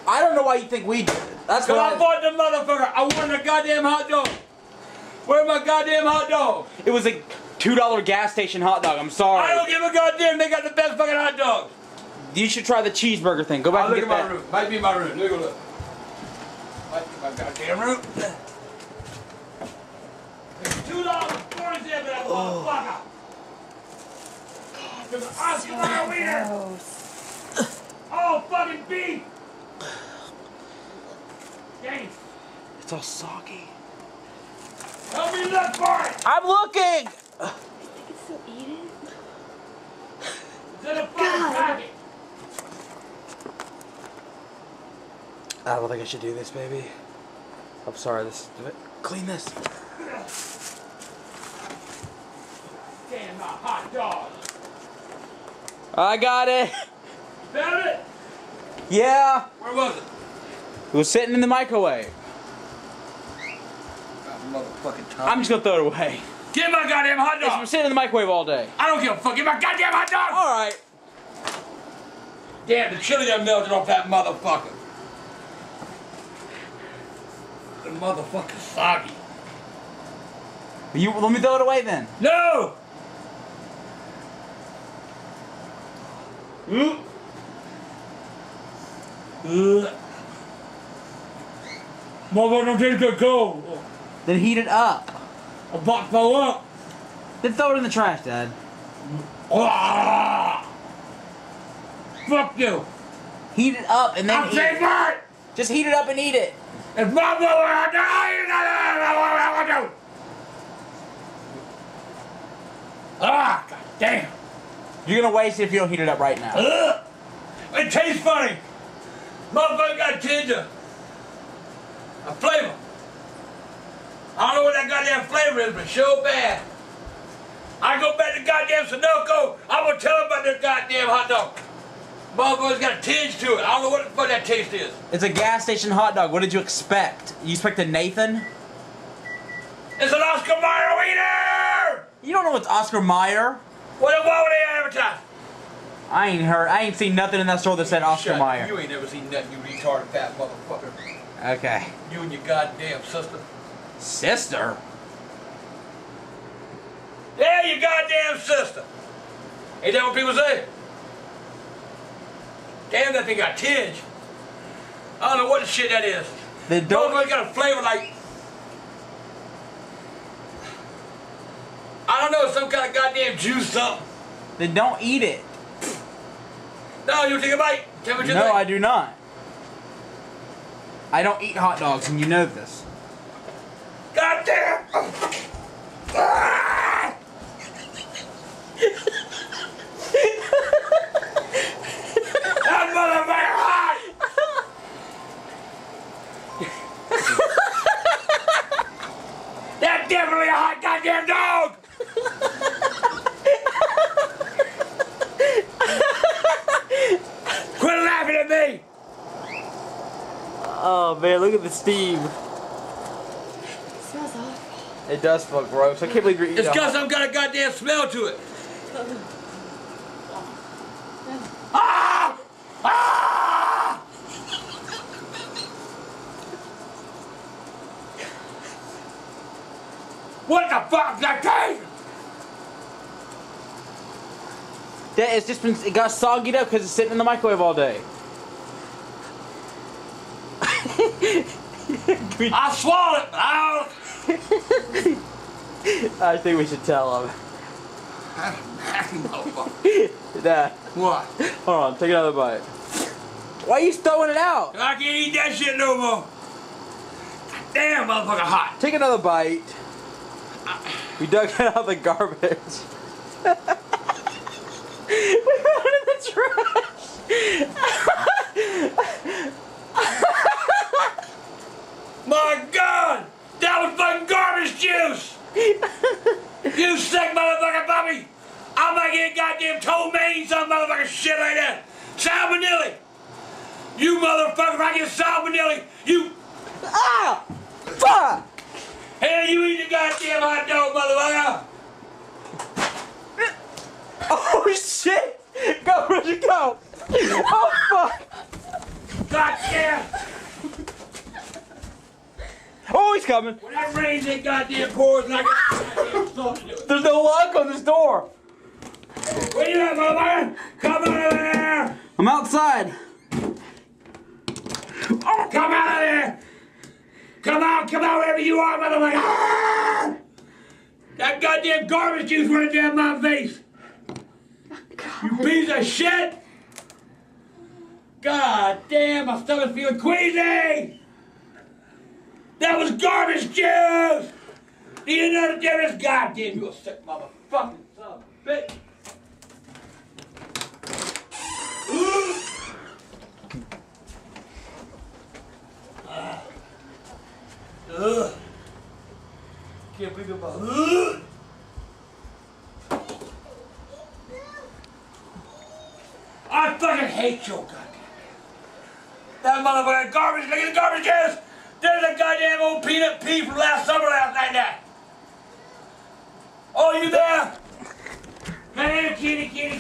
I don't know why you think we did it. That's Cause what I bought the motherfucker. I wanted a goddamn hot dog. Where's my goddamn hot dog? It was a $2 gas station hot dog. I'm sorry. I don't give a goddamn. They got the best fucking hot dogs. You should try the cheeseburger thing. Go back and Look get at that. my room. Might be my room. Look. Might be my goddamn room. $2.40 for that motherfucker. There's an Oscar Mayer wiener. Oh, fucking beef. Dang. It's all soggy. Help me look for it. I'm looking. I can still eat it. It's in a fucking packet. I don't think I should do this, baby. I'm sorry. Clean this. Damn, my hot dog. I got it. Found it? Yeah. Where was it? It was sitting in the microwave. Motherfucking time. I'm just gonna throw it away. Get my goddamn hot It's dog. been sitting in the microwave all day. I don't give a fuck. Get my goddamn hot dog. All right. Damn, the chili done melted off that motherfucker. The motherfucker's soggy. Let me throw it away then. No! Motherfucker don't taste good cold. Then heat it up. A box fell up. Then throw it in the trash, Dad. Ah! Fuck you. Heat it up and then I'm eat saying it. what? Just heat it up and eat it. It's my motherfucker. Ah, god damn. You're gonna waste it if you don't heat it up right now. Ugh. It tastes funny. Motherfucker got a tinge of a flavor. I don't know what that goddamn flavor is, but sure bad. I go back to goddamn Sunoco. I'm gonna tell them about this goddamn hot dog. Motherfucker's got a tinge to it. I don't know what the fuck that taste is. It's a gas station hot dog. What did you expect? You expect a Nathan? It's an Oscar Mayer wiener! You don't know what's Oscar Mayer? Why would they advertise? I ain't seen nothing in that store that said Oscar Shut Mayer. up. You ain't never seen nothing, you retarded fat motherfucker. Okay. You and your goddamn sister. Sister? Yeah, your goddamn sister. Ain't that what people say? Damn, that thing got tinge. I don't know what the shit that is. Then don't. Motherfucker got a flavor like... I don't know, some kind of goddamn juice something. Then don't eat it. No, you take a bite. Tell me what you No, think. I do not. I don't eat hot dogs, and you know this. Goddamn! Ah! That motherfucker hot! That's definitely a hot goddamn dog! Quit laughing at me! Oh man, look at the steam. It smells awful. It does smell gross. I can't believe you're eating. It's got some kind of goddamn smell to it. Ah! Ah! What the fuck is that taste? It's just been. It got soggy up because it's sitting in the microwave all day. I swallowed it, but I think we should tell him. motherfucker. Nah. What? Hold on, take another bite. Why are you throwing it out? I can't eat that shit no more. Damn, motherfucker hot. Take another bite. We dug it out of the garbage. We found it in the trash. My God! That was fucking garbage juice! You sick motherfucker, Bobby! I'm not getting goddamn told me some motherfucking shit like that! Salmonelli! You motherfucker, if I get salmonelli, you... Ah! Fuck! Hell, you eat the goddamn hot dog, motherfucker! Oh shit! Go, Richard, go! Oh fuck! God damn! Oh, he's coming. When that rains, it goddamn pours and I got goddamn stuff to do it. There's no lock on this door. Where you at, motherfucker? Come out of there! I'm outside. Come out of there! Come out wherever you are, motherfucker! Ah! That goddamn garbage juice running down my face! You piece of shit! God damn, my stomach's feeling queasy! That was garbage juice! You know the difference? Goddamn, you a sick motherfucking son of a bitch! Can't believe it. I fucking hate you, goddamn. That motherfucking garbage, look at the garbage juice! There's a goddamn old peanut pea from last summer last night there! Oh, you there? Come here, kitty, kitty, kitty.